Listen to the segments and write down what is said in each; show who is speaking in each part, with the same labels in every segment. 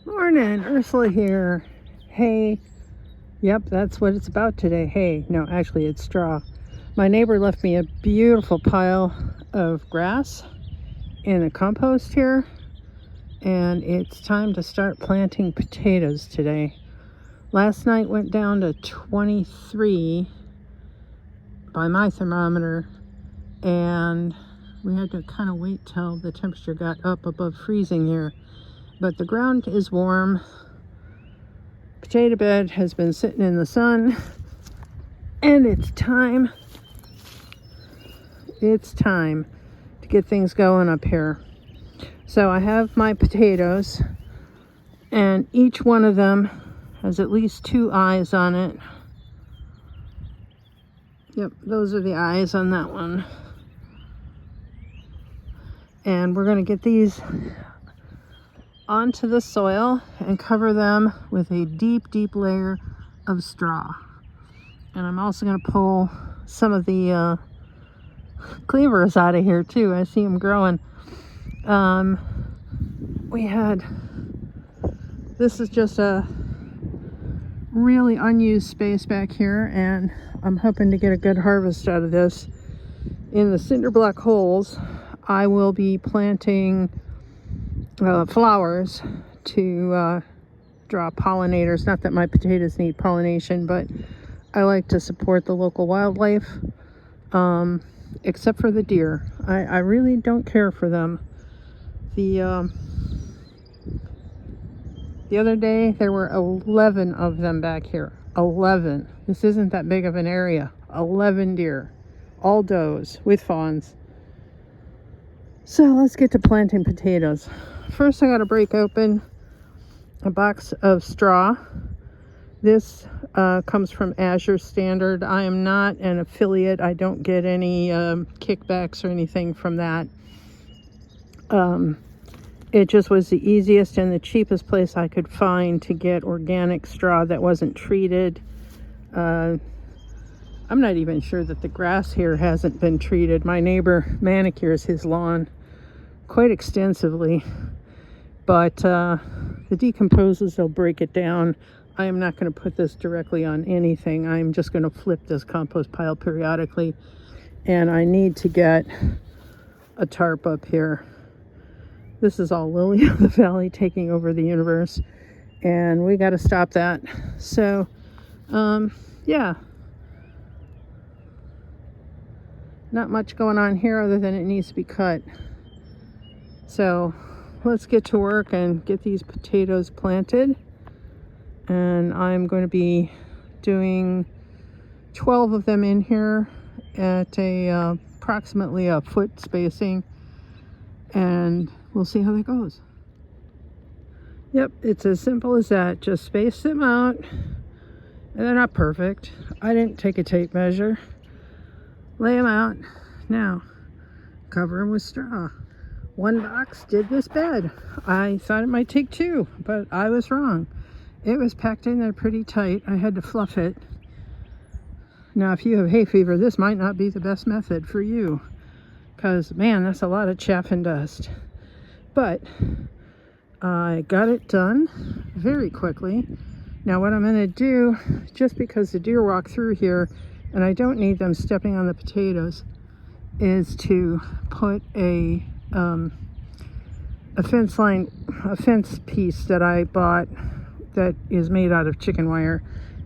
Speaker 1: Morning, Ursula here. Hay. Yep, that's what it's about today. Hay. No, actually, it's straw. My neighbor left me a beautiful pile of grass in the compost here, and it's time to start planting potatoes today. Last night went down to 23 by my thermometer, and we had to kind of wait till the temperature got up above freezing here. But the ground is warm. Potato bed has been sitting in the sun, and it's time to get things going up here. So I have my potatoes, and each one of them has at least 2 eyes on it. Yep, those are the eyes on that one. And we're going to get these onto the soil and cover them with a deep layer of straw. And I'm also going to pull some of the cleavers out of here too. I see them growing. This is just a really unused space back here, and I'm hoping to get a good harvest out of this. In the cinder block holes, I will be planting flowers to draw pollinators. Not that my potatoes need pollination, but I like to support the local wildlife, except for the deer. I really don't care for them. The other day there were 11 of them back here. 11. This isn't that big of an area. 11 deer, all does with fawns. So let's get to planting potatoes. First, I got to break open a box of straw. This comes from Azure Standard. I am not an affiliate. I don't get any kickbacks or anything from that. It just was the easiest and the cheapest place I could find to get organic straw that wasn't treated. I'm not even sure that the grass here hasn't been treated. My neighbor manicures his lawn quite extensively, but it decomposes, they'll break it down. I am not going to put this directly on anything. I'm just going to flip this compost pile periodically, and I need to get a tarp up here. This is all lily of the valley taking over the universe, and we got to stop that. So yeah, not much going on here other than it needs to be cut. So let's get to work and get these potatoes planted. And I'm going to be doing 12 of them in here at approximately a foot spacing, and we'll see how that goes. Yep, it's as simple as that. Just space them out, and they're not perfect. I didn't take a tape measure. Lay them out. Now, cover them with straw. One box did this bed. I thought it might take 2, but I was wrong. It was packed in there pretty tight. I had to fluff it. Now, if you have hay fever, this might not be the best method for you, because, man, that's a lot of chaff and dust. But I got it done very quickly. Now, what I'm going to do, just because the deer walk through here, and I don't need them stepping on the potatoes, is to put a fence piece that I bought that is made out of chicken wire.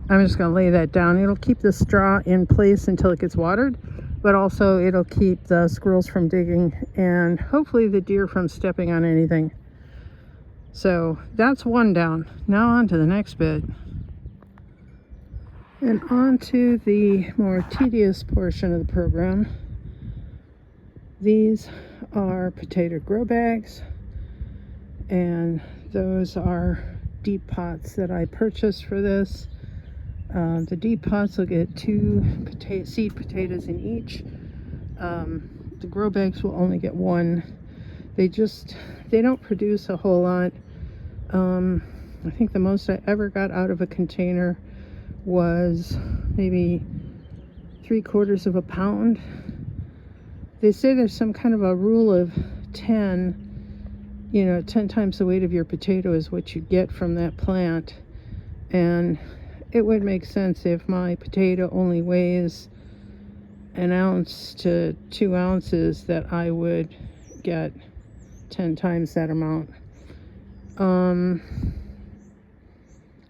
Speaker 1: I'm just going to lay that down. It'll keep the straw in place until it gets watered, but also it'll keep the squirrels from digging and hopefully the deer from stepping on anything. So that's one down. Now on to the next bit. And on to the more tedious portion of the program. These are potato grow bags, and those are deep pots that I purchased for this. The deep pots will get 2 seed potatoes in each. The grow bags will only get 1. They don't produce a whole lot. I think the most I ever got out of a container was maybe 3/4 of a pound. They say there's some kind of a rule of 10 you know, 10 times the weight of your potato is what you get from that plant. And it would make sense if my potato only weighs an ounce to 2 ounces that I would get 10 times that amount.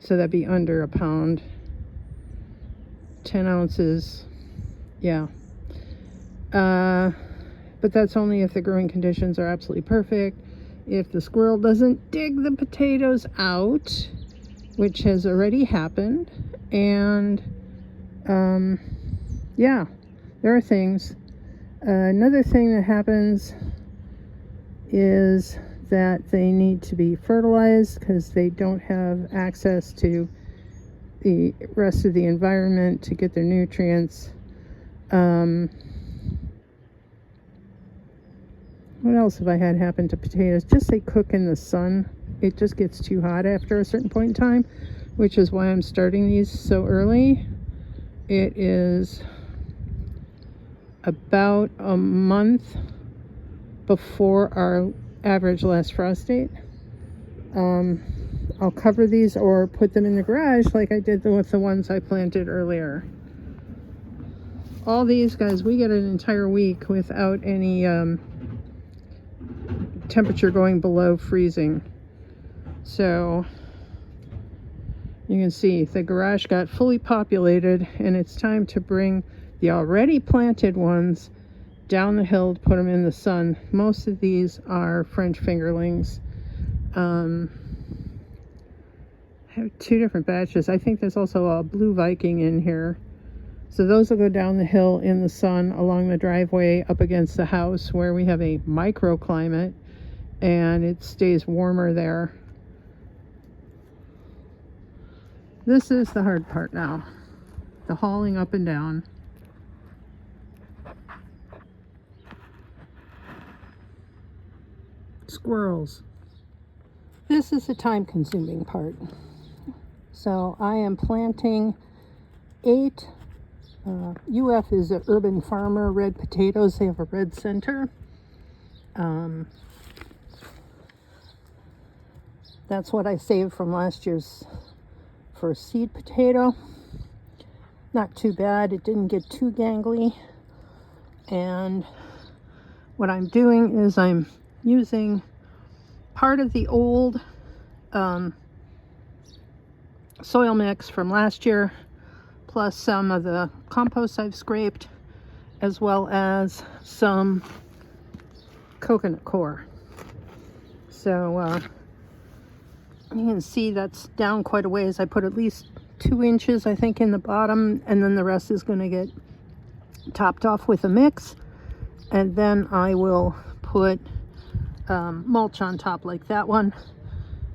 Speaker 1: So that'd be under a pound. 10 ounces, yeah. But that's only if the growing conditions are absolutely perfect. If the squirrel doesn't dig the potatoes out, which has already happened, and yeah, there are things. Another thing that happens is that they need to be fertilized because they don't have access to the rest of the environment to get their nutrients. What else have I had happen to potatoes? Just they cook in the sun. It just gets too hot after a certain point in time, which is why I'm starting these so early. It is about a month before our average last frost date. I'll cover these or put them in the garage like I did with the ones I planted earlier. All these guys, we get an entire week without any temperature going below freezing. So you can see the garage got fully populated, and it's time to bring the already planted ones down the hill to put them in the sun. Most of these are French fingerlings. I have 2 different batches. I think there's also a blue Viking in here. So those will go down the hill in the sun along the driveway up against the house where we have a microclimate and it stays warmer there. This is the hard part now, the hauling up and down. Squirrels. This is the time-consuming part. So I am planting 8 UF is an Urban Farmer red potatoes. They have a red center. That's what I saved from last year's first seed potato. Not too bad. It didn't get too gangly. And what I'm doing is I'm using part of the old soil mix from last year, plus some of the compost I've scraped, as well as some coconut coir. So you can see that's down quite a ways. I put at least 2 inches, I think, in the bottom, and then the rest is going to get topped off with a mix. And then I will put mulch on top like that one,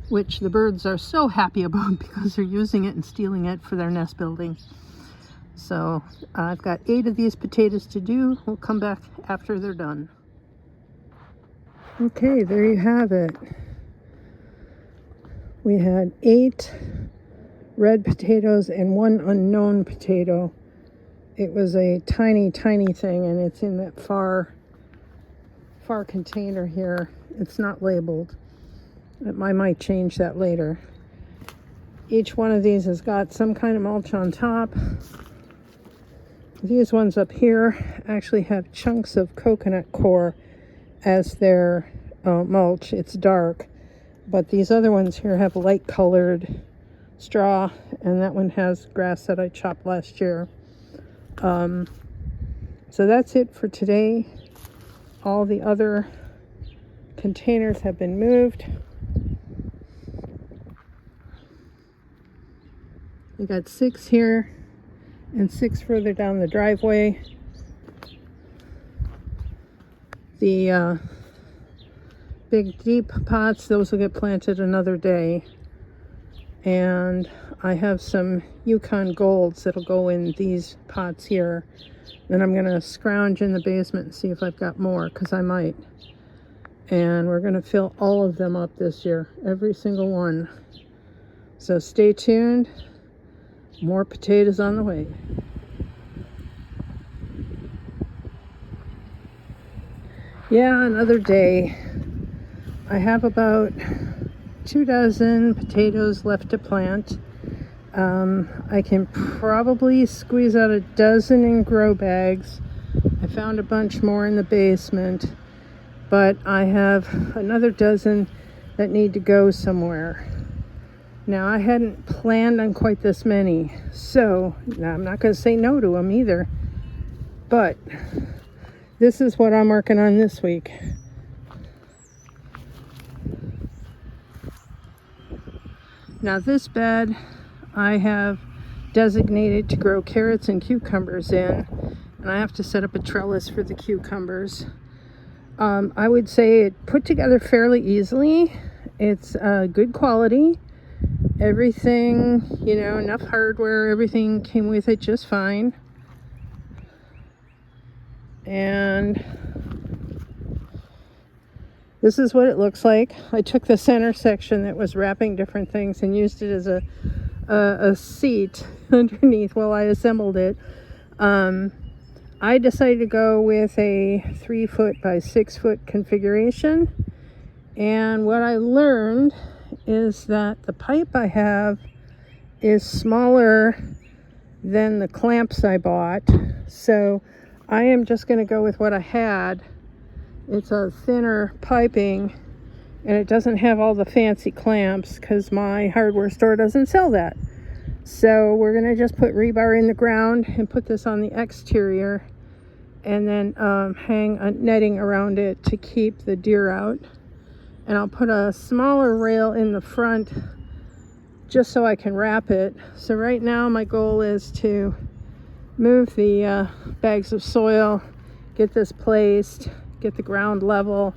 Speaker 1: which the birds are so happy about because they're using it and stealing it for their nest building. So I've got 8 of these potatoes to do. We'll come back after they're done. Okay, there you have it. We had 8 red potatoes and 1 unknown potato. It was a tiny, tiny thing, and it's in that far container here. It's not labeled. I might change that later. Each one of these has got some kind of mulch on top. These ones up here actually have chunks of coconut coir as their mulch. It's dark. But these other ones here have light colored straw, and that one has grass that I chopped last year. So that's it for today. All the other containers have been moved. We got 6 here and 6 further down the driveway. The big deep pots, those will get planted another day. And I have some Yukon Golds that'll go in these pots here. Then I'm going to scrounge in the basement and see if I've got more, because I might. And we're going to fill all of them up this year, every single one. So stay tuned. More potatoes on the way. Yeah, another day. I have about 2 dozen potatoes left to plant. I can probably squeeze out 12 in grow bags. I found a bunch more in the basement, but I have another dozen that need to go somewhere. Now, I hadn't planned on quite this many, so now I'm not going to say no to them either, but this is what I'm working on this week. Now, this bed I have designated to grow carrots and cucumbers in, and I have to set up a trellis for the cucumbers. I would say it put together fairly easily. It's good quality. Everything, enough hardware, everything came with it just fine. And this is what it looks like. I took the center section that was wrapping different things and used it as a seat underneath while I assembled it. I decided to go with a 3-foot by 6-foot configuration. And what I learned is that the pipe I have is smaller than the clamps I bought. So I am just going to go with what I had. It's a thinner piping, and it doesn't have all the fancy clamps because my hardware store doesn't sell that. So we're going to just put rebar in the ground and put this on the exterior, and then hang a netting around it to keep the deer out. And I'll put a smaller rail in the front just so I can wrap it. So right now my goal is to move the bags of soil, get this placed, get the ground level,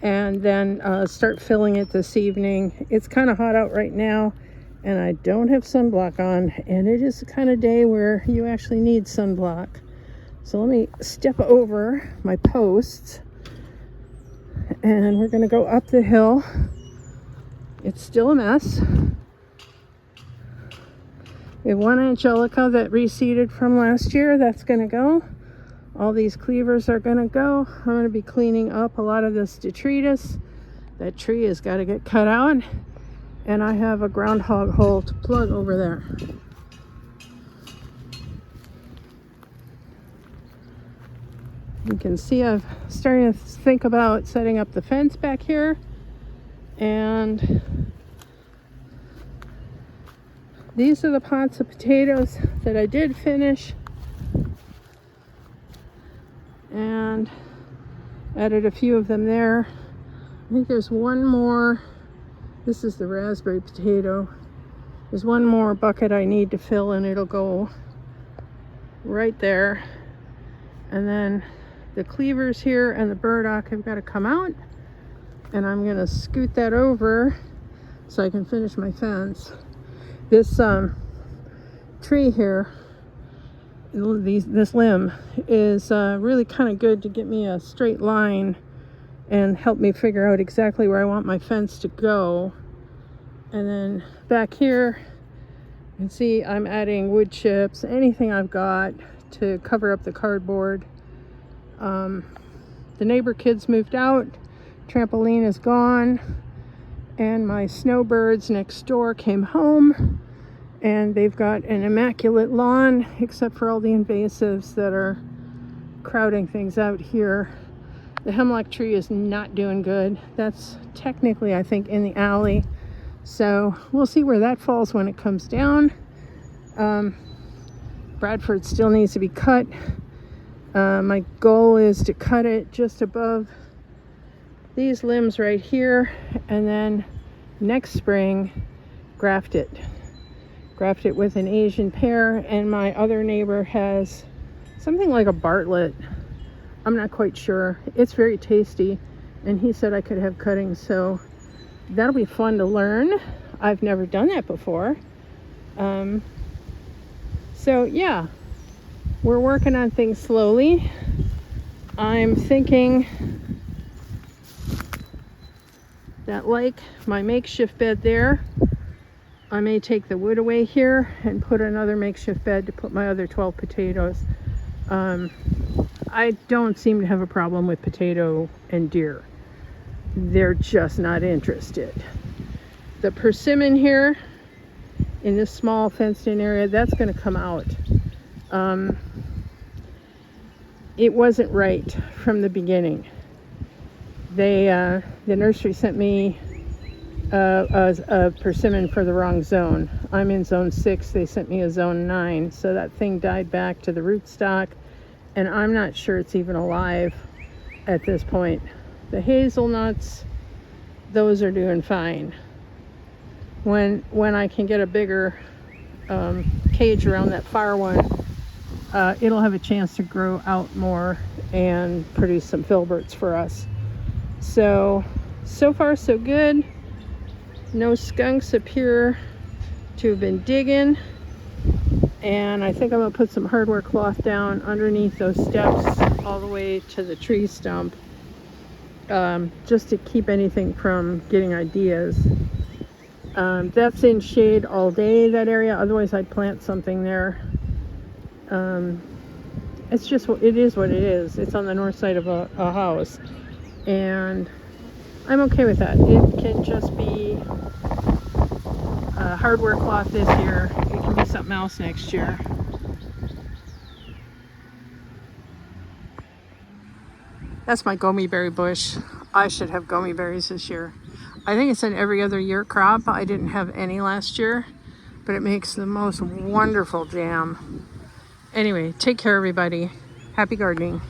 Speaker 1: and then start filling it this evening. It's kind of hot out right now, and I don't have sunblock on, and it is the kind of day where you actually need sunblock. So let me step over my posts, and we're going to go up the hill. It's still a mess. We have one angelica that reseeded from last year. That's going to go. All these cleavers are going to go. I'm going to be cleaning up a lot of this detritus. That tree has got to get cut out. And I have a groundhog hole to plug over there. You can see I've starting to think about setting up the fence back here. And these are the pots of potatoes that I did finish. And added a few of them there. I think there's one more. This is the raspberry potato. There's one more bucket I need to fill, and it'll go right there. And then the cleavers here and the burdock have got to come out, and I'm going to scoot that over so I can finish my fence. This tree here, this limb is really kind of good to get me a straight line and help me figure out exactly where I want my fence to go. And then back here, you can see I'm adding wood chips, anything I've got to cover up the cardboard. The neighbor kids moved out, trampoline is gone, and my snowbirds next door came home, and they've got an immaculate lawn except for all the invasives that are crowding things out here. The hemlock tree is not doing good. That's technically, I think, in the alley. So we'll see where that falls when it comes down. Bradford still needs to be cut. My goal is to cut it just above these limbs right here, and then next spring graft it with an Asian pear. And my other neighbor has something like a Bartlett. I'm not quite sure. It's very tasty, and he said I could have cuttings, so that'll be fun to learn. I've never done that before. So yeah, we're working on things slowly. I'm thinking that, like my makeshift bed there, I may take the wood away here and put another makeshift bed to put my other 12 potatoes. I don't seem to have a problem with potato and deer. they're just not interested. The persimmon here in this small fenced in area, that's going to come out. It wasn't right from the beginning. The nursery sent me a persimmon for the wrong zone. I'm in zone 6, they sent me a zone 9, so that thing died back to the rootstock, and I'm not sure it's even alive at this point. The hazelnuts, those are doing fine. When I can get a bigger cage around that far one, it'll have a chance to grow out more and produce some filberts for us. So far so good. No skunks appear to have been digging, and I think I'm gonna put some hardware cloth down underneath those steps all the way to the tree stump, just to keep anything from getting ideas. That's in shade all day, that area, otherwise I'd plant something there. It's just, it is what it is. It's on the north side of a house, and I'm okay with that. It can just be hardware cloth this year. It can be something else next year. That's my gomi berry bush. I should have gomi berries this year. I think it's an every other year crop. I didn't have any last year, but it makes the most wonderful jam. Anyway, take care everybody. Happy gardening.